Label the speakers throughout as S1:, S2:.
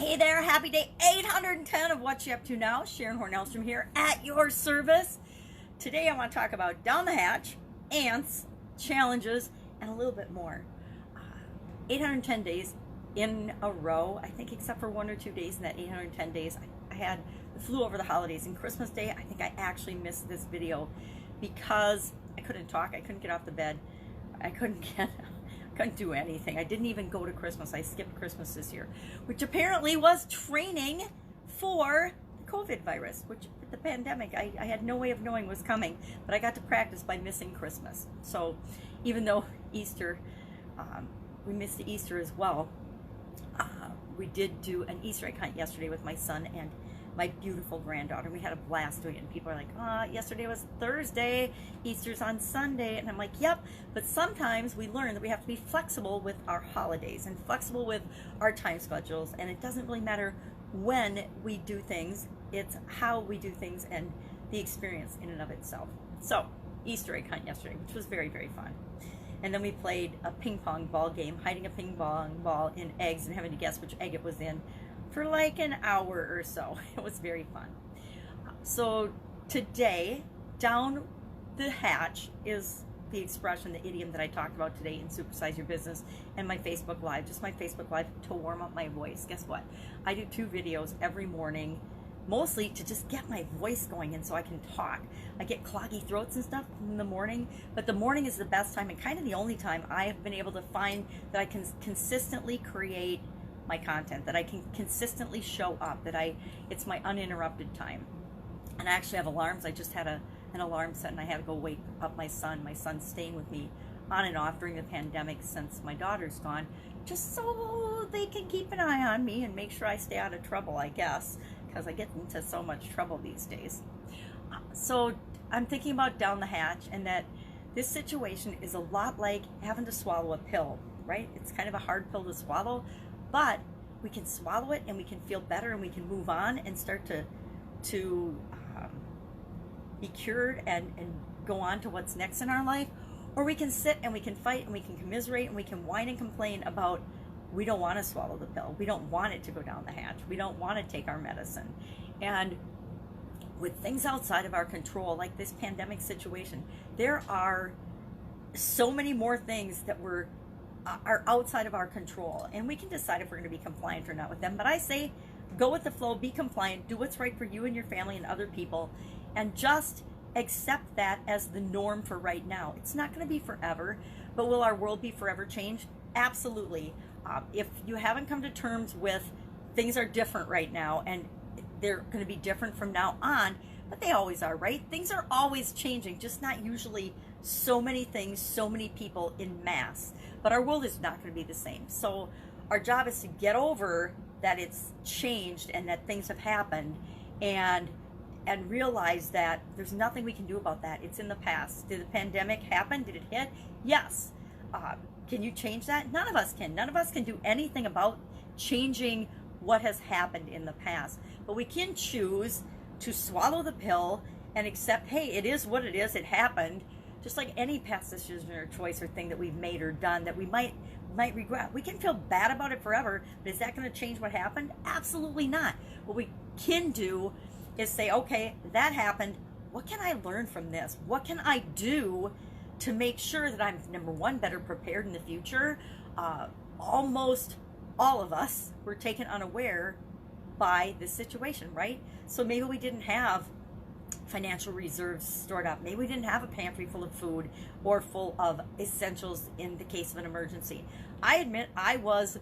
S1: Hey there, happy day 810 of What You Up To Now. Sharon Horne-Ellstrom here at your service. Today I want to talk about down the hatch, ants, challenges, and a little bit more. 810 days in a row, I think, except for 1 or 2 days in that 810 days. I had the flu over the holidays, and Christmas Day, I think I actually missed this video because I couldn't talk, I couldn't get off the bed, I couldn't do anything. I didn't even go to Christmas. I skipped Christmas this year, which apparently was training for the COVID virus, which the pandemic, I had no way of knowing was coming, but I got to practice by missing Christmas. So even though Easter, we missed the Easter as well, we did do an Easter egg hunt yesterday with my son and my beautiful granddaughter. We had a blast doing it, and people are like, yesterday was Thursday, Easter's on Sunday, and I'm like, yep, but sometimes we learn that we have to be flexible with our holidays and flexible with our time schedules, and it doesn't really matter when we do things, it's how we do things and the experience in and of itself. So, Easter egg hunt yesterday, which was very, very fun. And then we played a ping pong ball game, hiding a ping pong ball in eggs and having to guess which egg it was in, for like an hour or so. It was very fun. So today, down the hatch is the expression, the idiom that I talked about today in Supersize Your Business and my Facebook Live, just my Facebook Live to warm up my voice. Guess what? I do 2 videos every morning, mostly to just get my voice going and so I can talk. I get cloggy throats and stuff in the morning, but the morning is the best time and kind of the only time I have been able to find that I can consistently create my content, that I can consistently show up, that it's my uninterrupted time. And I actually have alarms. I just had an alarm set and I had to go wake up my son. My son's staying with me on and off during the pandemic since my daughter's gone, just so they can keep an eye on me and make sure I stay out of trouble, I guess, because I get into so much trouble these days. So I'm thinking about down the hatch, and that this situation is a lot like having to swallow a pill, right? It's kind of a hard pill to swallow, but we can swallow it and we can feel better and we can move on and start to be cured and go on to what's next in our life. Or we can sit and we can fight and we can commiserate and we can whine and complain about we don't want to swallow the pill. We don't want it to go down the hatch. We don't want to take our medicine. And with things outside of our control, like this pandemic situation, there are so many more things that are outside of our control, and we can decide if we're going to be compliant or not with them. But I say go with the flow, be compliant, do what's right for you and your family and other people, and just accept that as the norm for right now. It's not going to be forever, but will our world be forever changed? Absolutely. If you haven't come to terms with things are different right now, and they're going to be different from now on, but they always are, right? Things are always changing, just not usually so many things, so many people in mass. But our world is not going to be the same. So our job is to get over that it's changed and that things have happened, and realize that there's nothing we can do about that. It's in the past. Did the pandemic happen? Did it hit? Yes. Can you change that? None of us can. None of us can do anything about changing what has happened in the past. But we can choose to swallow the pill and accept, hey, it is what it is. It happened. Just like any past decision or choice or thing that we've made or done that we might regret. We can feel bad about it forever, but is that going to change what happened? Absolutely not. What we can do is say, okay, that happened. What can I learn from this? What can I do to make sure that I'm, number one, better prepared in the future? Almost all of us were taken unaware by this situation, right? So maybe we didn't have financial reserves stored up. Maybe we didn't have a pantry full of food or full of essentials in the case of an emergency. I admit I was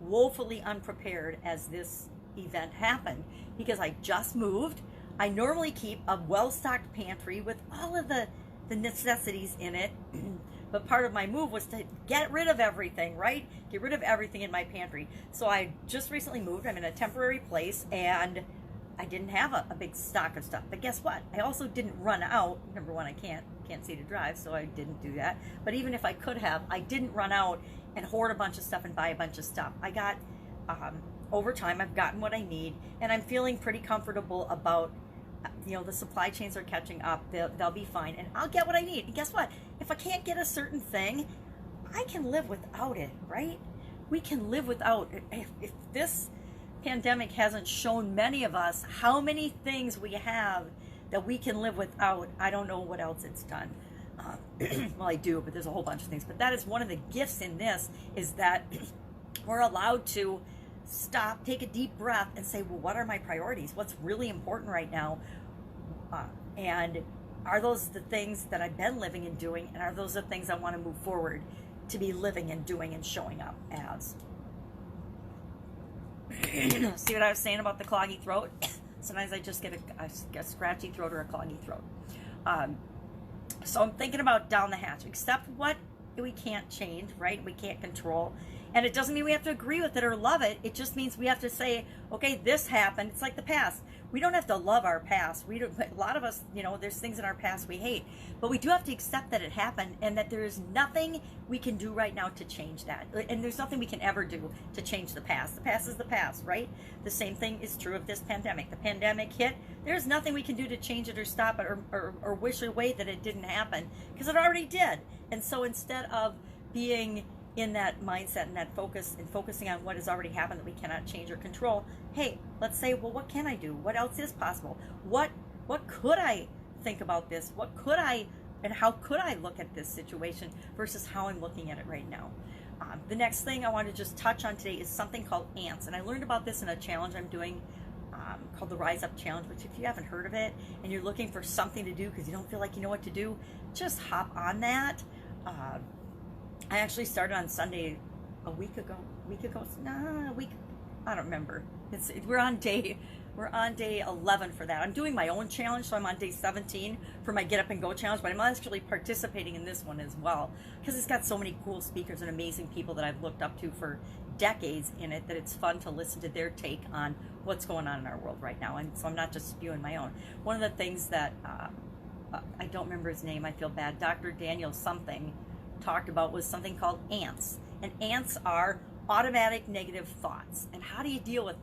S1: woefully unprepared as this event happened because I just moved. I normally keep a well-stocked pantry with all of the necessities in it, but part of my move was to get rid of everything, right? Get rid of everything in my pantry. So I just recently moved. I'm in a temporary place, and I didn't have a big stock of stuff. But guess what? I also didn't run out. Number one, I can't see to drive, so I didn't do that. But even if I could have, I didn't run out and hoard a bunch of stuff and buy a bunch of stuff. I got, over time, I've gotten what I need, and I'm feeling pretty comfortable about, the supply chains are catching up. They'll be fine, and I'll get what I need. And guess what? If I can't get a certain thing, I can live without it, right? We can live without it. If this pandemic hasn't shown many of us how many things we have that we can live without. I don't know what else it's done. Well, I do, but there's a whole bunch of things. But that is one of the gifts in this, is that we're allowed to stop, take a deep breath, and say, well, what are my priorities? What's really important right now? And are those the things that I've been living and doing? And are those the things I want to move forward to be living and doing and showing up as? See what I was saying about the cloggy throat? Sometimes I just get a scratchy throat or a cloggy throat. So I'm thinking about down the hatch. Accept what we can't change, right? We can't control. And it doesn't mean we have to agree with it or love it. It just means we have to say, okay, this happened. It's like the past. We don't have to love our past. We don't, a lot of us, there's things in our past we hate, but we do have to accept that it happened and that there is nothing we can do right now to change that. And there's nothing we can ever do to change the past. The past is the past, right? The same thing is true of this pandemic. The pandemic hit. There's nothing we can do to change it or stop it or wish away that it didn't happen, because it already did. And so instead of being in that mindset and that focus and focusing on what has already happened that we cannot change or control, hey, let's say, well, what can I do? What else is possible? What could I think about this? What could I, and how could I look at this situation versus how I'm looking at it right now? The next thing I want to just touch on today is something called ants. And I learned about this in a challenge I'm doing called the Rise Up Challenge, which if you haven't heard of it and you're looking for something to do because you don't feel like you know what to do, just hop on that. I actually started on Sunday a week, I don't remember. We're on day 11 for that. I'm doing my own challenge, so I'm on day 17 for my Get Up and Go challenge, but I'm actually participating in this one as well because it's got so many cool speakers and amazing people that I've looked up to for decades in it, that it's fun to listen to their take on what's going on in our world right now. And so I'm not just spewing my own. One of the things that I don't remember his name, I feel bad, Dr. Daniel something talked about was something called ants. And ants are automatic negative thoughts. And how do you deal with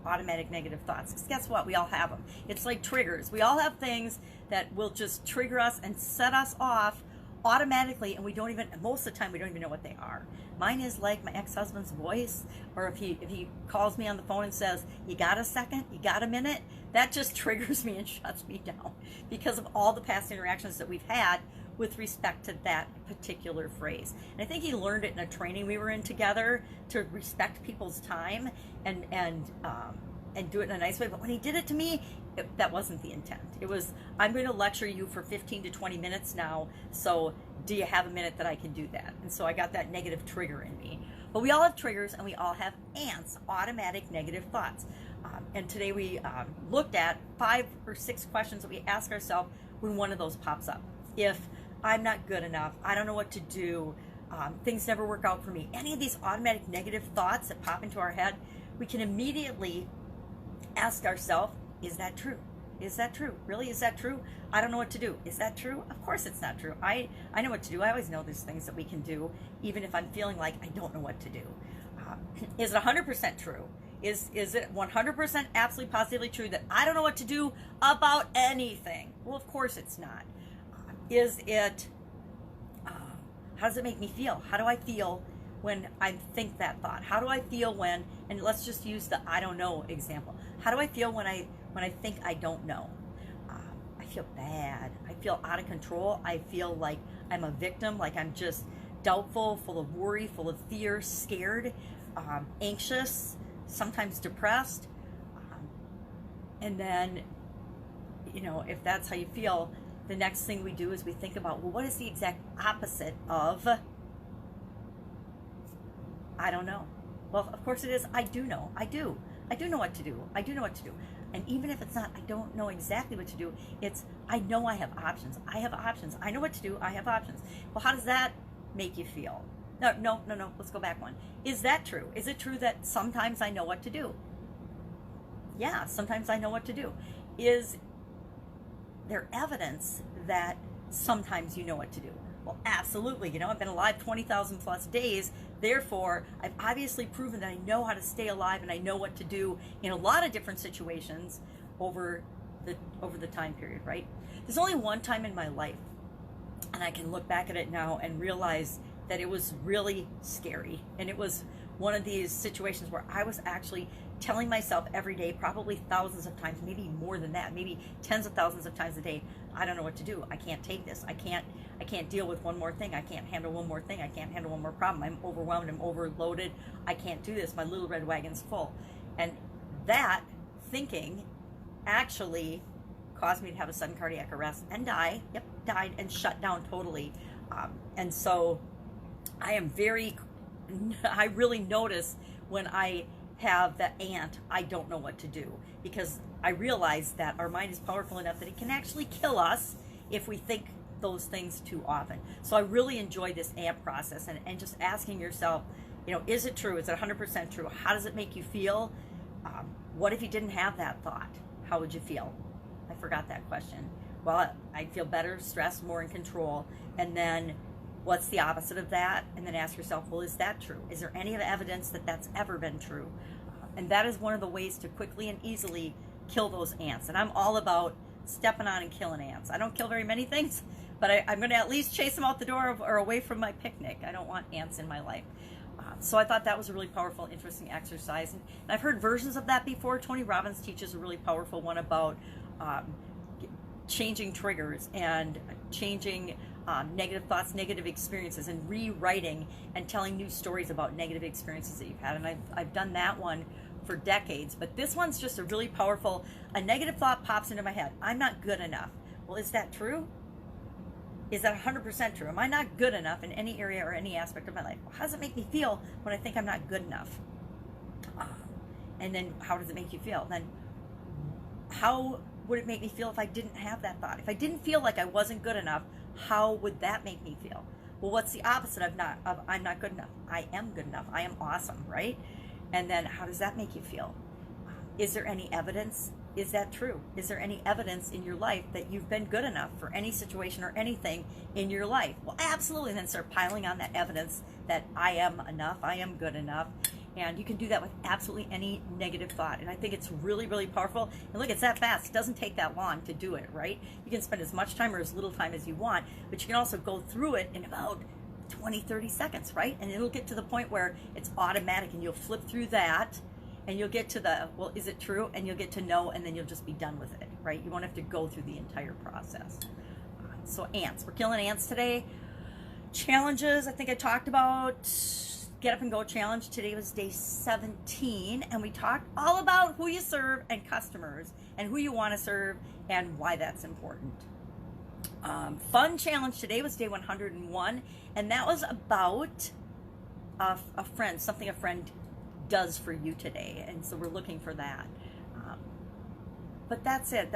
S1: automatic negative thoughts? Because guess what? We all have them. It's like triggers. We all have things that will just trigger us and set us off automatically, and we don't even, most of the time, we don't even know what they are. Mine is like my ex-husband's voice, or if he calls me on the phone and says, you got a second? You got a minute? That just triggers me and shuts me down because of all the past interactions that we've had with respect to that particular phrase. And I think he learned it in a training we were in together to respect people's time and do it in a nice way. But when he did it to me, that wasn't the intent. It was, I'm going to lecture you for 15 to 20 minutes now, so do you have a minute that I can do that? And so I got that negative trigger in me. But we all have triggers, and we all have ants, automatic negative thoughts. And today we looked at 5 or 6 questions that we ask ourselves when one of those pops up. If I'm not good enough, I don't know what to do, things never work out for me, any of these automatic negative thoughts that pop into our head, we can immediately ask ourselves, is that true? Is that true? Really, is that true? I don't know what to do. Is that true? Of course it's not true. I know what to do. I always know there's things that we can do, even if I'm feeling like I don't know what to do. Is it 100% true? Is it 100% absolutely positively true that I don't know what to do about anything? Well, of course it's not. Is it, how does it make me feel? How do I feel when I think that thought? How do I feel when, and let's just use the I don't know example. How do I feel when I think I don't know? I feel bad. I feel out of control. I feel like I'm a victim, like I'm just doubtful, full of worry, full of fear, scared, anxious, sometimes depressed. And then, if that's how you feel, the next thing we do is we think about, well, what is the exact opposite of I don't know? Well, of course it is I do know. I do know what to do. I do know what to do. And even if it's not, I don't know exactly what to do, it's, I know I have options. I have options. I know what to do. I have options. Well, how does that make you feel? No. Let's go back one. Is that true? Is it true that sometimes I know what to do? Yeah, sometimes I know what to do. Is there evidence that sometimes you know what to do? Well, absolutely. I've been alive 20,000 plus days. Therefore, I've obviously proven that I know how to stay alive and I know what to do in a lot of different situations over the time period, right? There's only one time in my life, and I can look back at it now and realize that it was really scary. And it was one of these situations where I was actually telling myself every day, probably thousands of times, maybe more than that, maybe tens of thousands of times a day, I don't know what to do. I can't take this. I can't deal with one more thing. I can't handle one more thing. I can't handle one more problem. I'm overwhelmed. I'm overloaded. I can't do this. My little red wagon's full. And that thinking actually caused me to have a sudden cardiac arrest and die. Yep, died and shut down totally. And so I really notice when I have that I don't know what to do, because I realize that our mind is powerful enough that it can actually kill us if we think those things too often. So I really enjoy this ant process, and just asking yourself, is it true? Is it 100% true? How does it make you feel? What if you didn't have that thought? How would you feel? I forgot that question. Well, I'd feel better, stressed, more in control. And then what's the opposite of that? And then ask yourself, well, is that true? Is there any evidence that that's ever been true? And that is one of the ways to quickly and easily kill those ants. And I'm all about stepping on and killing ants. I don't kill very many things, but I'm going to at least chase them out the door or away from my picnic. I don't want ants in my life. So I thought that was a really powerful, interesting exercise. And I've heard versions of that before. Tony Robbins teaches a really powerful one about changing triggers and changing negative thoughts, negative experiences, and rewriting and telling new stories about negative experiences that you've had. And I've done that one for decades. But this one's just a really powerful, a negative thought pops into my head. I'm not good enough. Well, is that true? Is that 100% true? Am I not good enough in any area or any aspect of my life? Well, how does it make me feel when I think I'm not good enough? And then how does it make you feel? Then how would it make me feel if I didn't have that thought? If I didn't feel like I wasn't good enough, how would that make me feel? Well, what's the opposite of I'm not good enough? I am good enough. I am awesome, right? And then how does that make you feel? Is there any evidence? Is that true? Is there any evidence in your life that you've been good enough for any situation or anything in your life? Well, absolutely. And then start piling on that evidence that I am enough, I am good enough. And you can do that with absolutely any negative thought. And I think it's really, really powerful. And look, it's that fast. It doesn't take that long to do it, right? You can spend as much time or as little time as you want, but you can also go through it in about 20, 30 seconds, right? And it'll get to the point where it's automatic, and you'll flip through that, and you'll get to the, well, is it true? And you'll get to no, and then you'll just be done with it, right? You won't have to go through the entire process. So ants, we're killing ants today. Challenges, I think I talked about. Get Up and Go challenge. Today was day 17, and we talked all about who you serve and customers and who you want to serve and why that's important. Fun challenge today was day 101, and that was about a friend, something a friend does for you today, and so we're looking for that. But that's it.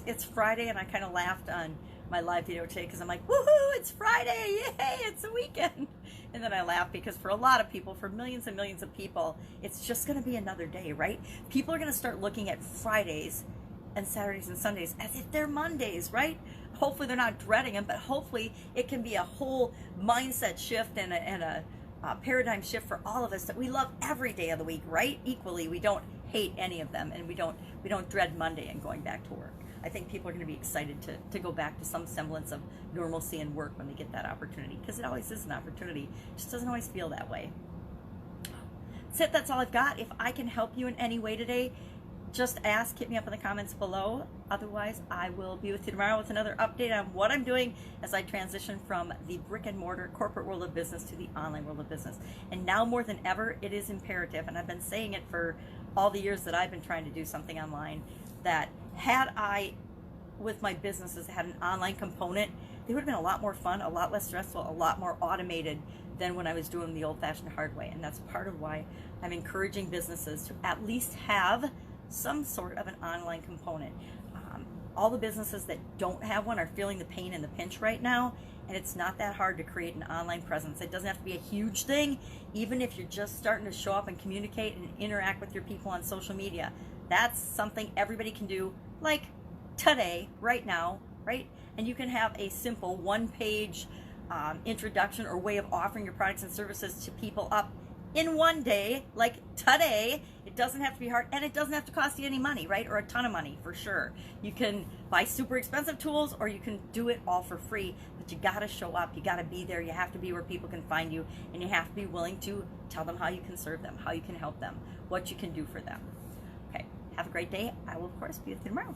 S1: It's Friday, and I kind of laughed on my live video today because I'm like, woohoo, it's Friday, yay, it's a weekend. And then I laugh because for a lot of people, for millions and millions of people, it's just going to be another day, right? People are going to start looking at Fridays and Saturdays and Sundays as if they're Mondays, right? Hopefully they're not dreading them, but hopefully it can be a whole mindset shift and a paradigm shift for all of us, that we love every day of the week, right? Equally, we don't hate any of them, and we don't dread Monday and going back to work. I think people are going to be excited to go back to some semblance of normalcy and work when they get that opportunity, because it always is an opportunity. It just doesn't always feel that way. That's it. That's all I've got. If I can help you in any way today, just ask, hit me up in the comments below. Otherwise, I will be with you tomorrow with another update on what I'm doing as I transition from the brick and mortar corporate world of business to the online world of business. And now more than ever, it is imperative, and I've been saying it for all the years that I've been trying to do something online, that had I, with my businesses, had an online component, they would have been a lot more fun, a lot less stressful, a lot more automated than when I was doing the old-fashioned hard way. And that's part of why I'm encouraging businesses to at least have some sort of an online component. All the businesses that don't have one are feeling the pain and the pinch right now, and it's not that hard to create an online presence. It doesn't have to be a huge thing. Even if you're just starting to show up and communicate and interact with your people on social media, that's something everybody can do, like today, right now, right? And you can have a simple one-page introduction or way of offering your products and services to people up in one day, like today. It doesn't have to be hard, and it doesn't have to cost you any money, right? Or a ton of money, for sure. You can buy super expensive tools, or you can do it all for free, but you gotta show up, you gotta be there, you have to be where people can find you, and you have to be willing to tell them how you can serve them, how you can help them, what you can do for them. Okay, have a great day. I will, of course, be with you tomorrow.